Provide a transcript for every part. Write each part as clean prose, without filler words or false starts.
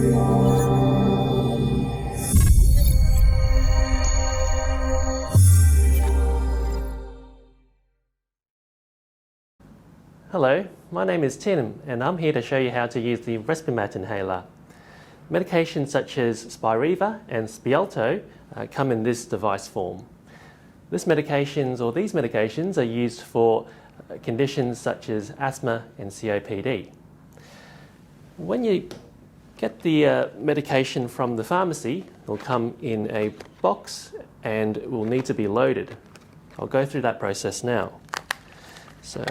Hello, my name is Tim and I'm here to show you how to use the Respimat inhaler. Medications such as Spiriva and Spialto come in this device form. These medications are used for conditions such as asthma and COPD. When you get the medication from the pharmacy, it'll come in a box and it will need to be loaded. I'll go through that process now. So,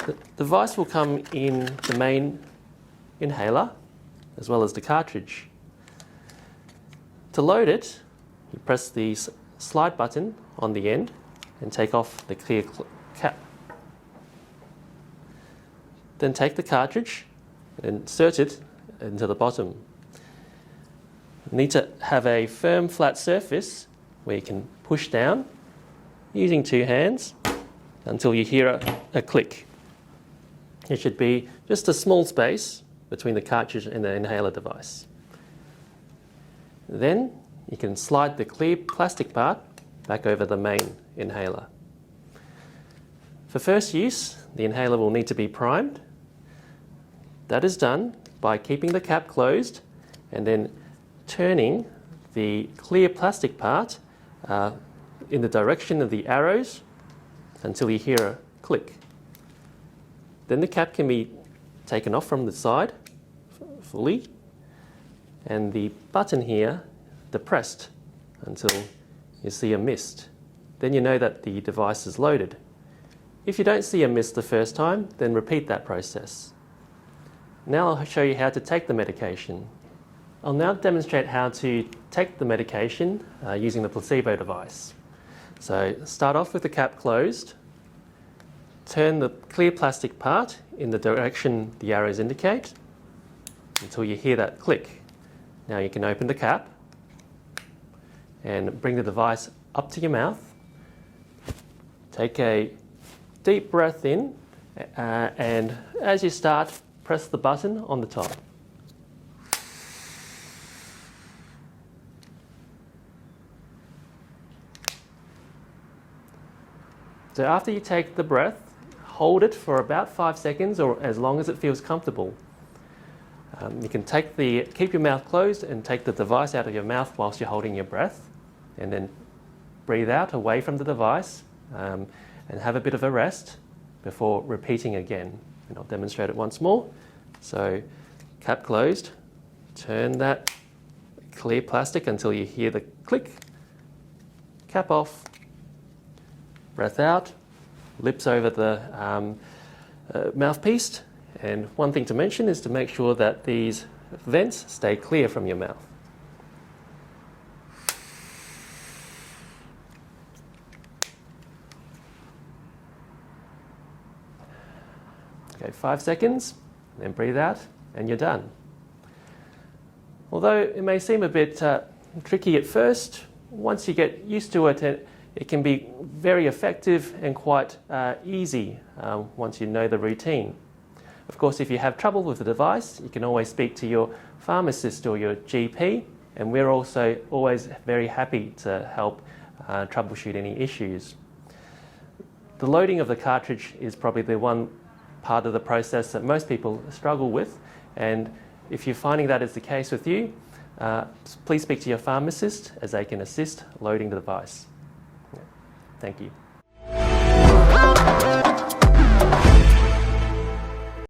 the device will come in the main inhaler as well as the cartridge. To load it, you press the slide button on the end and take off the clear cap. Then take the cartridge and insert it into the bottom. You need to have a firm flat surface where you can push down using two hands until you hear a click. There should be just a small space between the cartridge and the inhaler device. Then you can slide the clear plastic part back over the main inhaler. For first use, the inhaler will need to be primed. That is done by keeping the cap closed and then turning the clear plastic part in the direction of the arrows until you hear a click. Then the cap can be taken off from the side fully and the button here depressed until you see a mist. Then you know that the device is loaded. If you don't see a mist the first time, then repeat that process. Now I'll show you how to take the medication. I'll now demonstrate how to take the medication using the placebo device. So start off with the cap closed. Turn the clear plastic part in the direction the arrows indicate until you hear that click. Now you can open the cap and bring the device up to your mouth. Take a deep breath in and as you start, press the button on the top. So after you take the breath, hold it for about 5 seconds or as long as it feels comfortable. You can keep your mouth closed and take the device out of your mouth whilst you're holding your breath and then breathe out away from the device and have a bit of a rest before repeating again. And I'll demonstrate it once more. So cap closed, turn that clear plastic until you hear the click, cap off, breath out, lips over the mouthpiece. And one thing to mention is to make sure that these vents stay clear from your mouth. Okay, 5 seconds, then breathe out, and you're done. Although it may seem a bit tricky at first, once you get used to it, it can be very effective and quite easy once you know the routine. Of course, if you have trouble with the device, you can always speak to your pharmacist or your GP, and we're also always very happy to help troubleshoot any issues. The loading of the cartridge is probably the one part of the process that most people struggle with, and if you're finding that is the case with you, please speak to your pharmacist as they can assist loading the device. Thank you.